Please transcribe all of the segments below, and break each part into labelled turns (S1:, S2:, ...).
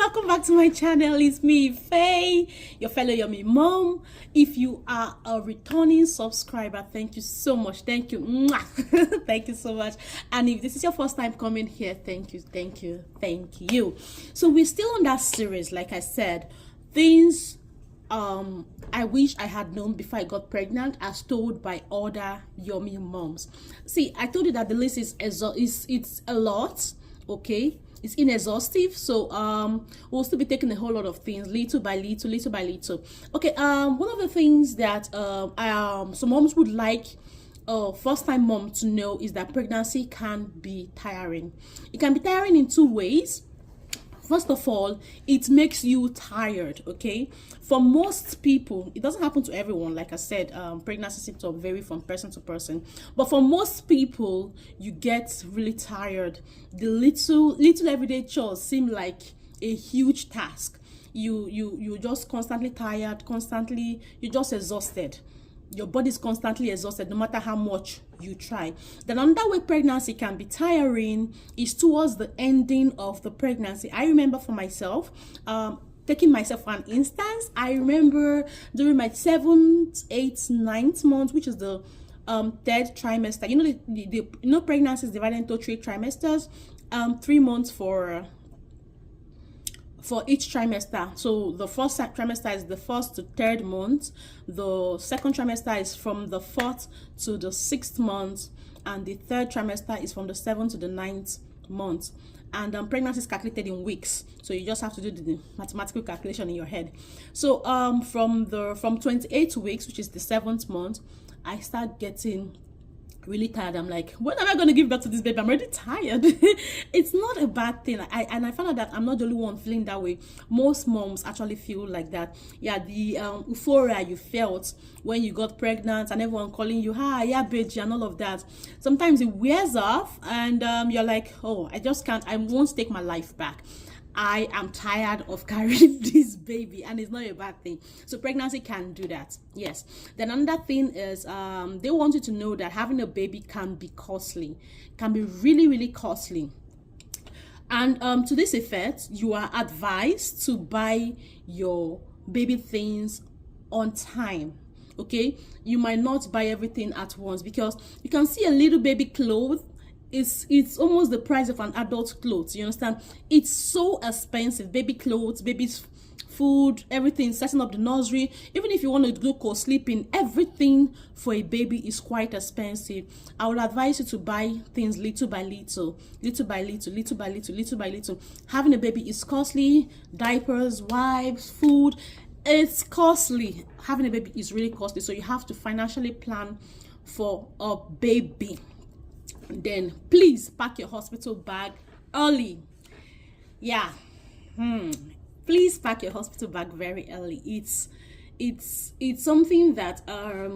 S1: welcome back to my channel. It's me, Faye, your fellow yummy mom. If you are a returning subscriber, thank you so much. Thank you. Mwah. Thank you so much. And if this is your first time coming here, thank you. So we're still on that series, like I said, things I wish I had known before I got pregnant, as told by other yummy moms. See, I told you that the list is it's a lot, okay? It's inexhaustive, so we'll still be taking a whole lot of things little by little. Okay, one of the things that some moms would like first-time mom to know is that pregnancy can be tiring. It can be tiring in two ways. First of all, it makes you tired, okay? For most people, it doesn't happen to everyone. Like I said, pregnancy symptoms vary from person to person. But for most people, you get really tired. The little everyday chores seem like a huge task. You're just constantly tired, you're just exhausted. Your body is constantly exhausted no matter how much you try. Then another way pregnancy can be tiring is towards the ending of the pregnancy. I remember for myself, taking myself for an instance, I remember during my 7th, 8th, 9th month, which is the third trimester. You know, pregnancy is divided into 3 trimesters, 3 months for each trimester. So the first trimester is the 1st to 3rd month, the second trimester is from the 4th to the 6th month, and the third trimester is from the 7th to the 9th month. And pregnancy is calculated in weeks, so you just have to do the mathematical calculation in your head. So from 28 weeks, which is the 7th month, I start getting really tired. I'm like, when am I going to give birth to this baby? I'm already tired. It's not a bad thing. I found out that I'm not the only one feeling that way. Most moms actually feel like that. Yeah, the euphoria you felt when you got pregnant and everyone calling you, hi, yeah, baby, and all of that, sometimes it wears off, and you're like, oh, I just can't, I won't take my life back. I am tired of carrying this baby, and it's not a bad thing. So pregnancy can do that, yes. Then another thing is they want you to know that having a baby can be costly, can be really costly. And to this effect, you are advised to buy your baby things on time. Okay, you might not buy everything at once, because you can see a little baby clothes, it's almost the price of an adult clothes. You understand? It's so expensive. Baby clothes, baby's food, everything, setting up the nursery, even if you want to do co-sleeping, everything for a baby is quite expensive. I would advise you to buy things little by little. Having a baby is costly. Diapers, wipes, food, it's costly. Having a baby is really costly, so you have to financially plan for a baby. Then please pack your hospital bag early. Yeah, please pack your hospital bag very early. It's something that I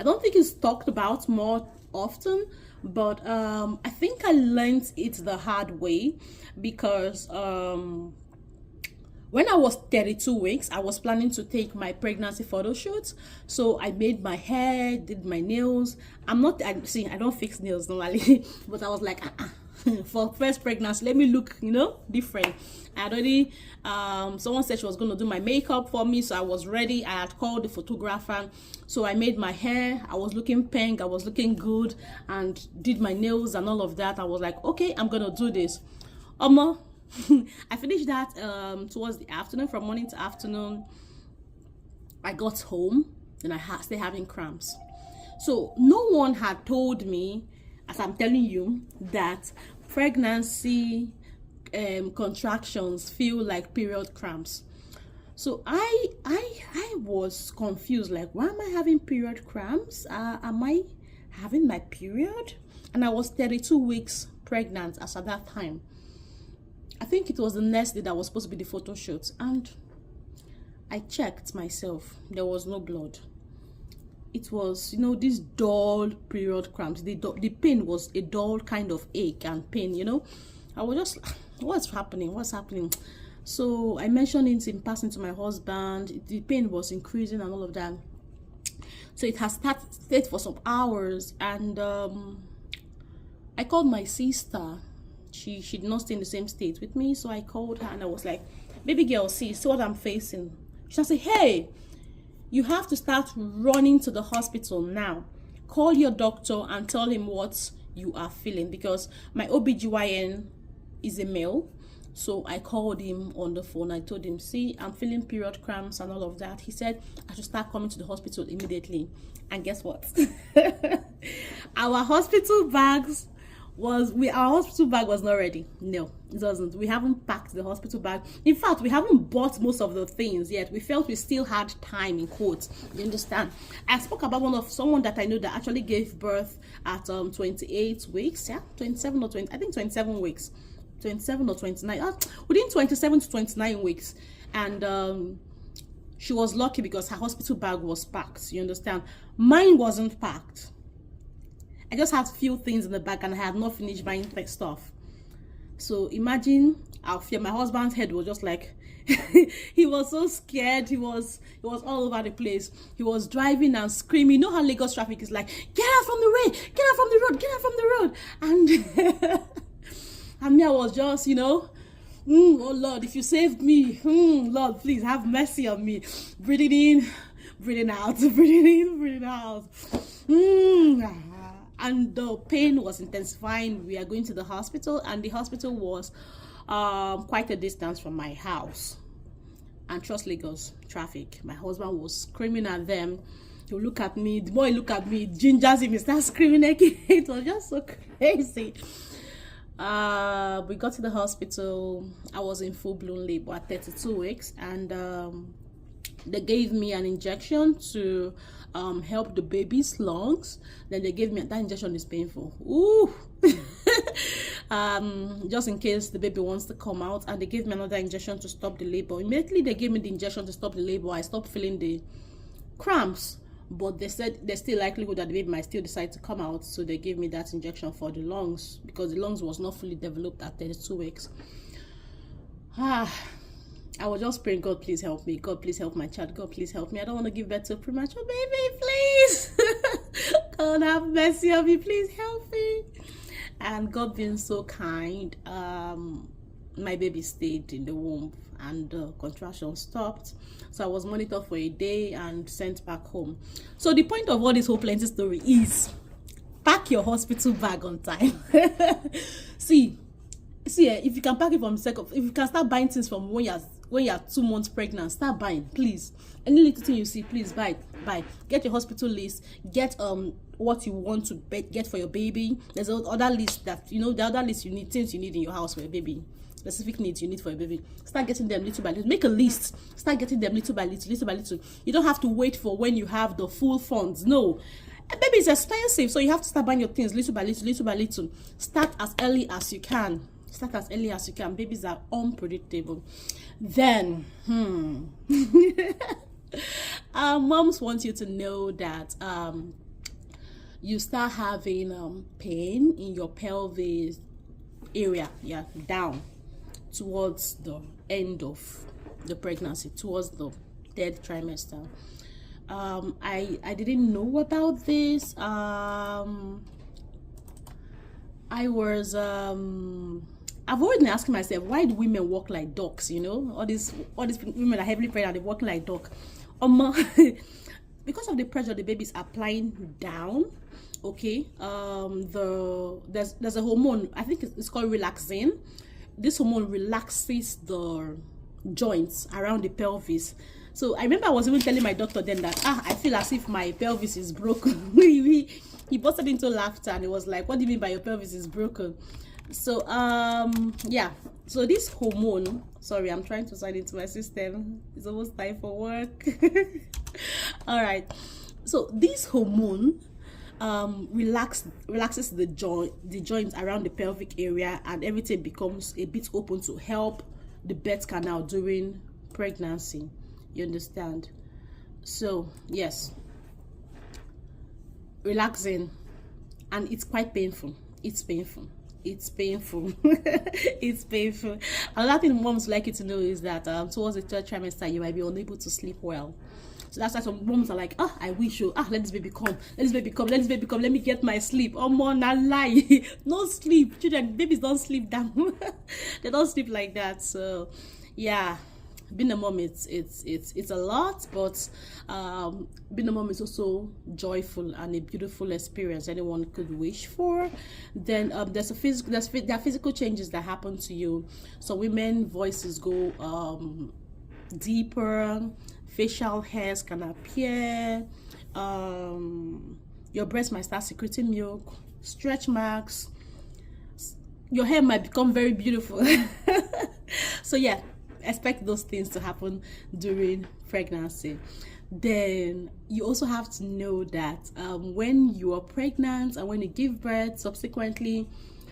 S1: don't think it's talked about more often, but I think I learned it the hard way, because when I was 32 weeks, I was planning to take my pregnancy photo shoot. So I made my hair, did my nails. I don't fix nails normally, but I was like, for first pregnancy, let me look, different. I had already, someone said she was going to do my makeup for me, so I was ready. I had called the photographer, so I made my hair. I was looking pink, I was looking good, and did my nails and all of that. I was like, okay, I'm going to do this. I finished that towards the afternoon. From morning to afternoon, I got home and I started having cramps. So no one had told me, as I'm telling you, that pregnancy contractions feel like period cramps. So I was confused, like, why am I having period cramps? Am I having my period? And I was 32 weeks pregnant as at that time. I think it was the next day that was supposed to be the photo shoot, and I checked myself. There was no blood. It was, this dull period cramps. The pain was a dull kind of ache and pain, I was just, what's happening? So I mentioned it in passing to my husband. The pain was increasing and all of that. So it has stayed for some hours, and I called my sister. she did not stay in the same state with me. So I called her and I was like, baby girl, see what I'm facing. She said, hey, you have to start running to the hospital now. Call your doctor and tell him what you are feeling, because my OBGYN is a male. So I called him on the phone. I told him, see, I'm feeling period cramps and all of that. He said I should start coming to the hospital immediately. And guess what? Our hospital bag was not ready. No, it wasn't. We haven't packed the hospital bag. In fact, we haven't bought most of the things yet. We felt we still had time, in quotes. You understand? I spoke about someone that I know that actually gave birth at 28 weeks. Yeah, 27 or 20. I think 27 weeks. 27 or 29. Within 27 to 29 weeks. And she was lucky because her hospital bag was packed. You understand? Mine wasn't packed. I just had few things in the bag and I had not finished buying stuff. So imagine how my husband's head was just like he was so scared. He was all over the place. He was driving and screaming. You know how Lagos traffic is like, get out from the way, get out from the road, get out from the road. And and me, I was just, oh Lord, if you saved me, Lord, please have mercy on me. Breathing in, breathing out, breathing in, breathing out. And the pain was intensifying. We are going to the hospital, and the hospital was quite a distance from my house. And trust Lagos traffic. My husband was screaming at them. He would look at me. The more he looked at me, it gingers him. He started screaming again. It was just so crazy. We got to the hospital. I was in full-blown labor at 32 weeks, and they gave me an injection to help the baby's lungs. Then they gave me, that injection is painful. Ooh. Just in case the baby wants to come out. And they gave me another injection to stop the labor. Immediately they gave me the injection to stop the labor, I stopped feeling the cramps. But they said there's still likelihood that the baby might still decide to come out. So they gave me that injection for the lungs, because the lungs was not fully developed at 32 weeks. I was just praying, God, please help me. God, please help my child. God, please help me. I don't want to give birth to a premature baby, please. God, have mercy on me. Please help me. And God being so kind, my baby stayed in the womb and the contraction stopped. So I was monitored for a day and sent back home. So the point of all this whole plenty story is pack your hospital bag on time. See, if you can pack it from if you can start buying things from when you're 2 months pregnant, start buying, please. Any little thing you see, please buy. Get your hospital list. Get what you want to get for your baby. There's other list that the other list you need, things you need in your house for your baby, specific needs you need for your baby. Start getting them little by little. Make a list. Start getting them little by little. You don't have to wait for when you have the full funds. No. A baby is expensive, so you have to start buying your things little by little. Start as early as you can. Babies are unpredictable. Then, moms want you to know that you start having pain in your pelvis area, down towards the end of the pregnancy, towards the 3rd trimester. I didn't know about this. I've always been asking myself, why do women walk like ducks? All these women are heavily pregnant, they walk like duck. Because of the pressure the baby is applying down. Okay, there's a hormone, I think it's called relaxin. This hormone relaxes the joints around the pelvis. So I remember I was even telling my doctor then that I feel as if my pelvis is broken. He busted into laughter and he was like, what do you mean by your pelvis is broken? So so this hormone, sorry, I'm trying to sign into my system, it's almost time for work. All right, so this hormone relaxes the joints around the pelvic area, and everything becomes a bit open to help the birth canal during pregnancy. You understand? So yes, relaxing, and it's quite painful. It's painful. It's painful. Another thing moms like you to know is that towards the 3rd trimester you might be unable to sleep well. So that's why some moms are like, I wish you, let this baby come, let this baby come, let this baby come, let me get my sleep. Oh man, I lie. No sleep. Children, babies don't sleep down. They don't sleep like that. So yeah, being a mom, it's a lot, but being a mom is also joyful and a beautiful experience anyone could wish for. Then there are physical changes that happen to you. So women voices go deeper, facial hairs can appear, your breast might start secreting milk, stretch marks, your hair might become very beautiful. So yeah, expect those things to happen during pregnancy. Then you also have to know that when you are pregnant and when you give birth subsequently,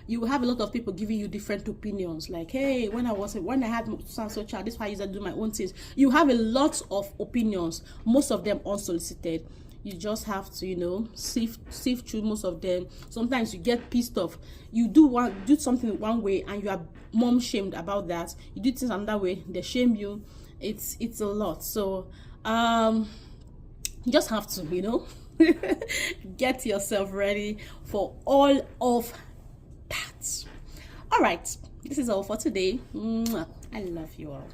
S1: you will have a lot of people giving you different opinions, like, hey, when I had so child, this is why I used to do my own things. You have a lot of opinions, most of them unsolicited. You just have to, sift through most of them. Sometimes you get pissed off. You do something one way and you are mom shamed about that. You do things another way, they shame you. It's a lot. So you just have to, get yourself ready for all of that. All right, this is all for today. I love you all.